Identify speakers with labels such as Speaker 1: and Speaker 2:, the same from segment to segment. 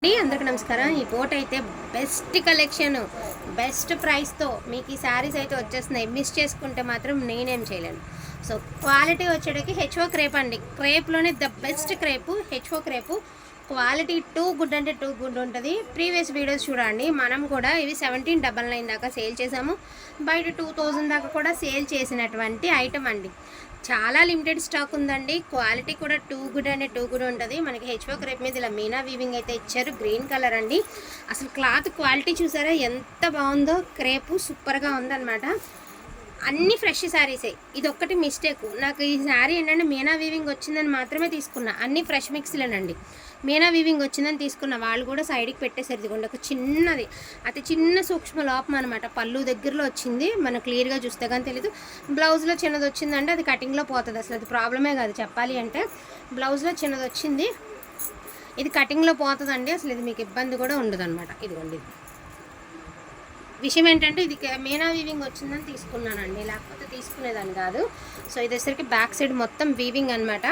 Speaker 1: అందరికీ నమస్కారం. ఈ బోట్ అయితే బెస్ట్ కలెక్షన్, బెస్ట్ ప్రైస్తో మీకు ఈ శారీస్ అయితే వచ్చేస్తున్నాయి. మిస్ చేసుకుంటే మాత్రం నేనేం చేయలేను. సో క్వాలిటీ వచ్చేటికి హెచ్ఓ క్రేప్ అండి. క్రేప్లోనే the best crepe HO crepe. Quality too good అంటే టూ గుడ్ ఉంటుంది. ప్రీవియస్ వీడియోస్ చూడండి, మనం కూడా ఇవి 1799 దాకా సేల్ చేసాము. బయట 2000 దాకా కూడా సేల్ చేసినటువంటి ఐటమ్ అండి. చాలా లిమిటెడ్ స్టాక్ ఉందండి. క్వాలిటీ కూడా టూ గుడ్ అంటే టూ గుడ్ ఉంటుంది. మనకి హెచ్ఓ క్రేప్ మీద ఇలా మీనా వీవింగ్ అయితే ఇచ్చారు. గ్రీన్ కలర్ అండి. అసలు క్లాత్ క్వాలిటీ చూసారా ఎంత బాగుందో. క్రేపు సూపర్గా ఉందన్నమాట. అన్ని ఫ్రెష్ శారీసే. ఇది ఒక్కటి మిస్టేక్. నాకు ఈ శారీ ఏంటంటే మీనా వీవింగ్ వచ్చిందని మాత్రమే తీసుకున్నా. అన్ని ఫ్రెష్ మిక్స్లేనండి. మీనా వీవింగ్ వచ్చిందని తీసుకున్న వాళ్ళు కూడా సైడ్కి పెట్టేసారు. ఇదిగోండి ఒక చిన్నది, అతి చిన్న సూక్ష్మ లోపం అనమాట. పళ్ళు దగ్గరలో వచ్చింది, మనం క్లియర్గా చూస్తే కానీ తెలీదు. బ్లౌజ్లో చిన్నది వచ్చిందంటే అది కటింగ్లో పోతుంది. అసలు అది ప్రాబ్లమే కాదు చెప్పాలి అంటే. బ్లౌజ్లో చిన్నది వచ్చింది, ఇది కటింగ్లో పోతుందండి. అసలు ఇది మీకు ఇబ్బంది కూడా ఉండదు అనమాట. ఇదిగోండి విషయం ఏంటంటే ఇది మీనా వీవింగ్ వచ్చిందని తీసుకున్నానండి, లేకపోతే తీసుకునేదాన్ని కాదు. సో ఇది వచ్చేసరికి బ్యాక్ సైడ్ మొత్తం వీవింగ్ అనమాట.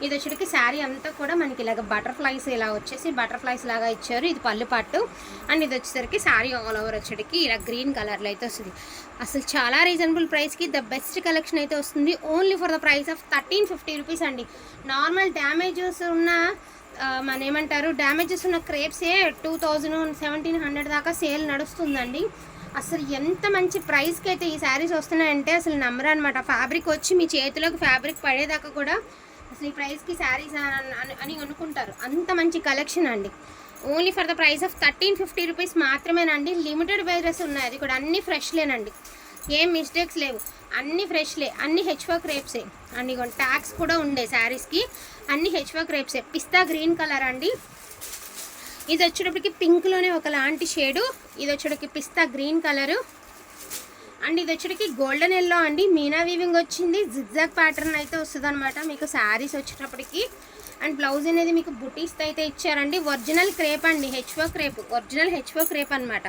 Speaker 1: ఇది వచ్చేటికి శారీ అంతా కూడా మనకి ఇలాగ బటర్ఫ్లైస్ ఇలా వచ్చేసి బటర్ఫ్లైస్ లాగా ఇచ్చారు. ఇది పళ్ళు పట్టు. అండ్ ఇది వచ్చేసరికి శారీ ఆల్ ఓవర్ వచ్చేటికి ఇలా గ్రీన్ కలర్లో అయితే వస్తుంది. అసలు చాలా రీజనబుల్ ప్రైస్కి ద బెస్ట్ కలెక్షన్ అయితే వస్తుంది. Only for the price of 1350 rupees అండి. నార్మల్ డ్యామేజెస్ ఉన్న మన ఏమంటారు డ్యామేజెస్ ఉన్న క్రేప్సే 2000 1700 దాకా సేల్ నడుస్తుందండి. అసలు ఎంత మంచి ప్రైస్కి అయితే ఈ శారీస్ వస్తున్నాయంటే అసలు నమ్మరు అనమాట. ఫ్యాబ్రిక్ వచ్చి మీ చేతిలోకి ఫ్యాబ్రిక్ పడేదాకా కూడా అసలు ఈ ప్రైస్కి శారీస్ అని అనుకుంటారు. అంత మంచి కలెక్షన్ అండి. Only for the price of 1350 rupees మాత్రమేనండి. లిమిటెడ్ వేరియస్ ఉన్నాయి. అది కూడా అన్ని ఫ్రెష్లేనండి, ఏం మిస్టేక్స్ లేవు. అన్ని ఫ్రెష్లే, అన్ని హెచ్ఓ క్రేప్సే అండి. ట్యాగ్స్ కూడా ఉండే శారీస్కి. అన్ని హెచ్ఓ క్రేప్సే. పిస్తా గ్రీన్ కలర్ అండి. ఇది వచ్చేటప్పటికి పింక్లోనే ఒకలాంటి షేడు. ఇది వచ్చేటప్పటికి పిస్తా గ్రీన్ కలరు. అండ్ ఇది వచ్చేటికి గోల్డెన్ ఎల్లో అండి. మీనా వీవింగ్ వచ్చింది. జిగ్జాగ్ ప్యాటర్న్ అయితే వస్తుంది అనమాట మీకు శారీస్ వచ్చేటప్పటికి. అండ్ బ్లౌజ్ అనేది మీకు బుటీస్తో అయితే ఇచ్చారండి. ఒరిజినల్ క్రేప్ అండి, HO crepe, original HO crepe అనమాట.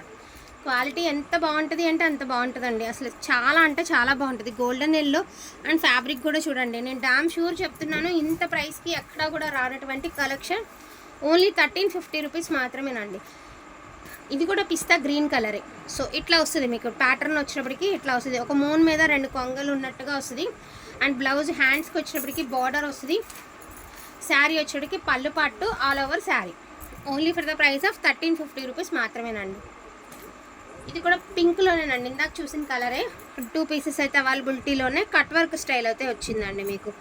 Speaker 1: క్వాలిటీ ఎంత బాగుంటుంది అంటే అంత బాగుంటుందండి. అసలు చాలా అంటే చాలా బాగుంటుంది. గోల్డెన్ ఎల్లో అండ్ ఫ్యాబ్రిక్ కూడా చూడండి. నేను డామ్ షూర్ చెప్తున్నాను, ఇంత ప్రైస్కి ఎక్కడా కూడా రానటువంటి కలెక్షన్. ఓన్లీ 1350 రూపీస్ మాత్రమేనండి. ఇది కూడా పిస్తా గ్రీన్ కలరే. సో ఇట్లా వస్తుంది మీకు ప్యాటర్న్ వచ్చినప్పటికి ఇట్లా వస్తుంది. ఒక మూన్ మీద 2 కొంగలు ఉన్నట్టుగా వస్తుంది. అండ్ బ్లౌజ్ హ్యాండ్స్కి వచ్చినప్పటికి బార్డర్ వస్తుంది. శారీ వచ్చేటికి పళ్ళు పట్టు all over sari. Only for the price of 1350 rupees మాత్రమేనండి. ఇది కూడా పింక్లోనేనండి, ఇందాక చూసిన కలరే. 2 పీసెస్ అయితే అవైలబిలిటీలోనే. కట్ వర్క్ స్టైల్ అయితే వచ్చిందండి మీకు.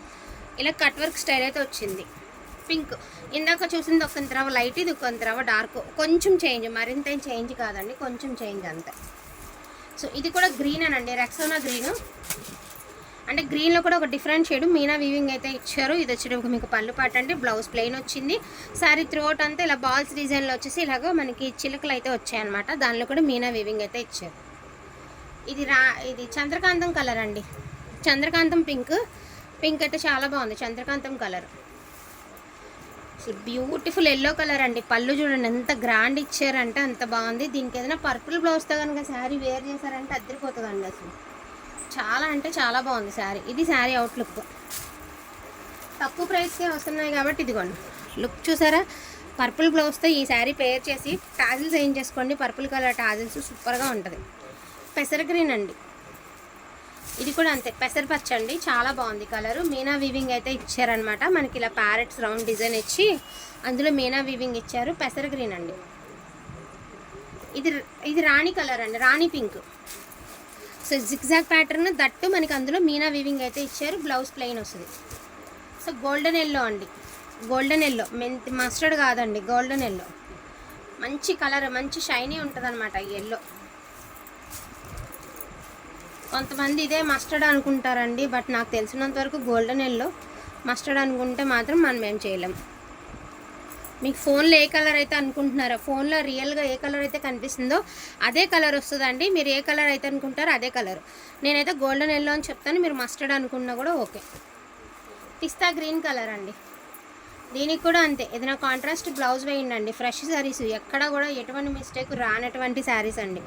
Speaker 1: ఇలా కట్ వర్క్ స్టైల్ అయితే వచ్చింది. పింక్ ఇందాక చూసింది ఒక రవ్వ లైట్, ఇది ఒక రవ్వ డార్క్. కొంచెం చేంజ్, మరింత ఏం చేంజ్ కాదండి, కొంచెం చేంజ్ అంతే. సో ఇది కూడా గ్రీన్ అనండి, రెక్సోనా గ్రీను. అంటే గ్రీన్లో కూడా ఒక డిఫరెంట్ షేడ్ మీనా వీవింగ్ అయితే ఇచ్చారు. ఇది వచ్చేటప్పుడు మీకు పళ్ళు పాట అండి. బ్లౌజ్ ప్లెయిన్ వచ్చింది. శారీ త్రూఅవుట్ అంతా ఇలా బాల్స్ డిజైన్లో వచ్చేసి ఇలాగో మనకి చిలుకలు అయితే వచ్చాయన్నమాట. దానిలో కూడా మీనా వీవింగ్ అయితే ఇచ్చారు. ఇది చంద్రకాంతం కలర్ అండి. చంద్రకాంతం పింక్. పింక్ అయితే చాలా బాగుంది చంద్రకాంతం కలర్. బ్యూటిఫుల్ ఎల్లో కలర్ అండి. పళ్ళు చూడండి ఎంత గ్రాండ్ ఇచ్చారంటే అంత బాగుంది. దీనికి ఏదైనా పర్పుల్ బ్లౌజ్తో కనుక శారీ వేర్ చేశారంటే అద్దరిపోతుందండి. అసలు చాలా అంటే చాలా బాగుంది శారీ. ఇది శారీ అవుట్లుక్. తక్కువ ప్రైస్కే వస్తున్నాయి కాబట్టి ఇదిగోండి లుక్ చూసారా. పర్పుల్ బ్లౌజ్తో ఈ శారీ పేర్ చేసి టాజిల్స్ ఏం చేసుకోండి. పర్పుల్ కలర్ టాజిల్స్ సూపర్గా ఉంటుంది. పెసర గ్రీన్ అండి. ఇది కూడా అంతే పెసర పచ్చ అండి. చాలా బాగుంది కలరు. మీనా వీవింగ్ అయితే ఇచ్చారనమాట. మనకి ఇలా ప్యారెట్స్ రౌండ్ డిజైన్ ఇచ్చి అందులో మీనా వీవింగ్ ఇచ్చారు. పెసర గ్రీన్ అండి. ఇది రాణి కలర్ అండి, రాణి పింక్. సో జిగ్జాగ్ ప్యాటర్న్ దట్టు మనకి అందులో మీనా వీవింగ్ అయితే ఇచ్చారు. బ్లౌజ్ ప్లెయిన్ వస్తుంది. సో గోల్డెన్ ఎల్లో అండి. గోల్డెన్ ఎల్లో, మస్టర్డ్ కాదండి, గోల్డెన్ ఎల్లో. మంచి కలర్, మంచి షైనీ ఉంటుంది అనమాట ఈ ఎల్లో. కొంతమంది ఇదే మస్టర్డ్ అనుకుంటారండి, బట్ నాకు తెలిసినంత వరకు గోల్డెన్ ఎల్లో. మస్టర్డ్ అనుకుంటే మాత్రం మనం ఏం చేయలేం. మీకు ఫోన్లో ఏ కలర్ అయితే అనుకుంటున్నారో, ఫోన్లో రియల్గా ఏ కలర్ అయితే కనిపిస్తుందో అదే కలర్ వస్తుందండి. మీరు ఏ కలర్ అయితే అనుకుంటారో అదే కలర్. నేనైతే గోల్డెన్ ఎల్లో అని చెప్తాను, మీరు మస్టర్డ్ అనుకున్నా కూడా ఓకే. పిస్తా గ్రీన్ కలర్ అండి. దీనికి కూడా అంతే, ఏదైనా కాంట్రాస్ట్ బ్లౌజ్ వేయండి. ఫ్రెష్ శారీస్, ఎక్కడ కూడా ఎటువంటి మిస్టేక్ రానటువంటి శారీస్ అండి.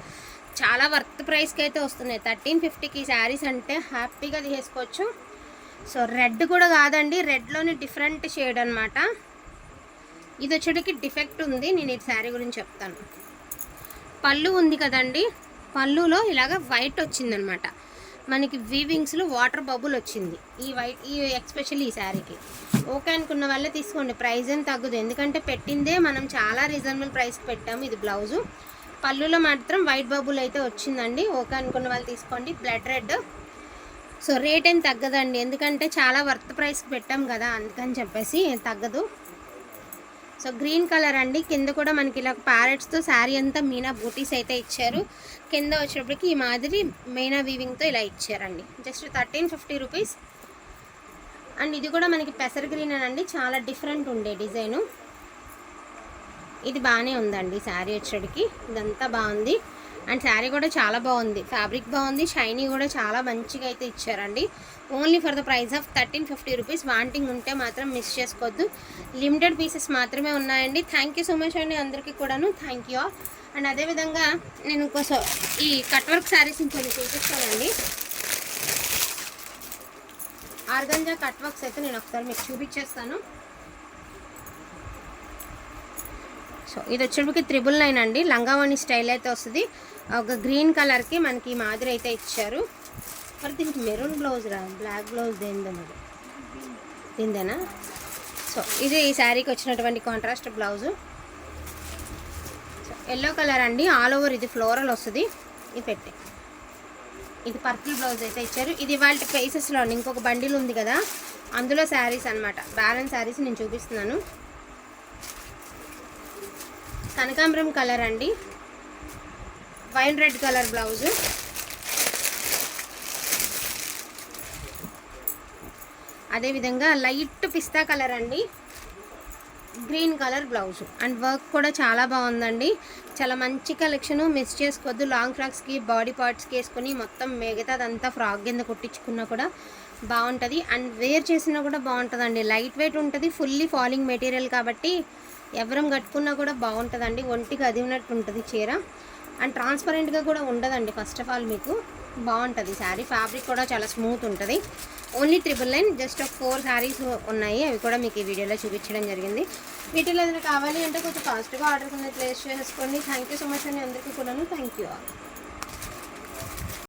Speaker 1: చాలా వర్త్ ప్రైస్కి అయితే వస్తున్నాయి. 1350కి శారీస్ అంటే హ్యాపీగా తీసుకోవచ్చు. సో రెడ్ కూడా కాదండి, రెడ్లోని డిఫరెంట్ షేడ్ అనమాట. ఇది వచ్చేటికి డిఫెక్ట్ ఉంది, నేను ఈ శారీ గురించి చెప్తాను. పళ్ళు ఉంది కదండి, పళ్ళులో ఇలాగ వైట్ వచ్చిందనమాట, మనకి వీవింగ్స్లో వాటర్ బబుల్ వచ్చింది ఈ ఎక్స్పెషల్లీ ఈ శారీకి. ఓకే అనుకున్న వాళ్ళే తీసుకోండి, ప్రైస్ ఏం తగ్గదు, ఎందుకంటే పెట్టిందే మనం చాలా రీజనబుల్ ప్రైస్కి పెట్టాము. ఇది బ్లౌజు, పళ్ళులో మాత్రం వైట్ బబుల్ అయితే వచ్చిందండి. ఓకే అనుకున్న వాళ్ళు తీసుకోండి. బ్లడ్ రెడ్, సో రేట్ ఏం తగ్గదండి, ఎందుకంటే చాలా వర్త్ ప్రైస్కి పెట్టాం కదా, అందుకని చెప్పేసి తగ్గదు. సో గ్రీన్ కలర్ అండి, కింద కూడా మనకి ఇలా ప్యారెట్స్తో శారీ అంతా మీనా బూటీస్ అయితే ఇచ్చారు. కింద వచ్చేటప్పటికి ఈ మాదిరి మీనా వీవింగ్తో ఇలా ఇచ్చారండి. Just 1350 rupees. అండ్ ఇది కూడా మనకి పెసర్ గ్రీన్ అనండి, చాలా డిఫరెంట్ ఉండే డిజైను. ఇది బాగానే ఉందండి శారీ వచ్చేటికి, ఇదంతా బాగుంది. అండ్ శారీ కూడా చాలా బాగుంది, ఫ్యాబ్రిక్ బాగుంది, షైనీ కూడా చాలా మంచిగా అయితే ఇచ్చారండి. Only for the price of 1350 rupees. Wanting ఉంటే మాత్రం మిస్ చేసుకోవద్దు, లిమిటెడ్ పీసెస్ మాత్రమే ఉన్నాయండి. థ్యాంక్ యూ సో మచ్ అండి అందరికీ కూడాను, థ్యాంక్ యూ ఆల్. అండ్ అదేవిధంగా నేను ఇంకోసం ఈ కట్ వర్క్ శారీస్ ఇంకొన్ని చూపిస్తానండి. ఆర్గంజా కట్ వర్క్స్ అయితే నేను ఒకసారి మీకు చూపించేస్తాను. సో ఇది వచ్చేటికి 999 అండి, లంగావణి స్టైల్ అయితే వస్తుంది. ఒక గ్రీన్ కలర్కి మనకి మాదిరి అయితే ఇచ్చారు. మరి దీనికి మెరూన్ బ్లౌజ్ రా, బ్లాక్ బ్లౌజ్ దేందో మరి దీందేనా. సో ఇది ఈ శారీకి వచ్చినటువంటి contrast blouse. So yellow colour అండి, ఆల్ ఓవర్ ఇది ఫ్లోరల్ వస్తుంది. ఇది పెట్టి ఇది పర్పుల్ బ్లౌజ్ అయితే ఇచ్చారు. ఇది వాళ్ళ ప్రైసెస్లో ఇంకొక బండిల్ ఉంది కదా, అందులో శారీస్ అనమాట, బ్యాలెన్స్ శారీస్ నేను చూపిస్తున్నాను. కనకాంబరం కలర్ అండి, వైన్ రెడ్ కలర్ బ్లౌజు. అదేవిధంగా లైట్ పిస్తా కలర్ అండి, green colour blouse. And work కూడా చాలా బాగుందండి, చాలా మంచి కలెక్షను, మిస్ చేసుకోవద్దు. లాంగ్ ఫ్రాక్స్కి, బాడీ పార్ట్స్కి వేసుకొని మొత్తం మిగతాదంతా ఫ్రాక్ కింద కుట్టించుకున్నా కూడా బాగుంటుంది. అండ్ వేర్ చేసినా కూడా బాగుంటుందండి, లైట్ వెయిట్ ఉంటుంది, ఫుల్లీ ఫాలింగ్ మెటీరియల్ కాబట్టి ఎవరం కట్టుకున్నా కూడా బాగుంటుందండి, ఒంటికి అదివినట్టు ఉంటుంది చీర. అండ్ ట్రాన్స్పరెంట్గా కూడా ఉండదండి. ఫస్ట్ ఆఫ్ ఆల్ మీకు బాగుంటుంది శారీ, ఫ్యాబ్రిక్ కూడా చాలా స్మూత్ ఉంటుంది. ఓన్లీ 999, జస్ట్ 4 శారీస్ ఉన్నాయి, అవి కూడా మీకు ఈ వీడియోలో చూపించడం జరిగింది. వీటిలో ఏదైనా కావాలి అంటే కొంచెం ఫాస్ట్గా ఆర్డర్ కింద ప్లేస్ చేసుకోండి. థ్యాంక్ యూ సో మచ్ అండి అందరికీ కూడాను, థ్యాంక్ యూ ఆల్.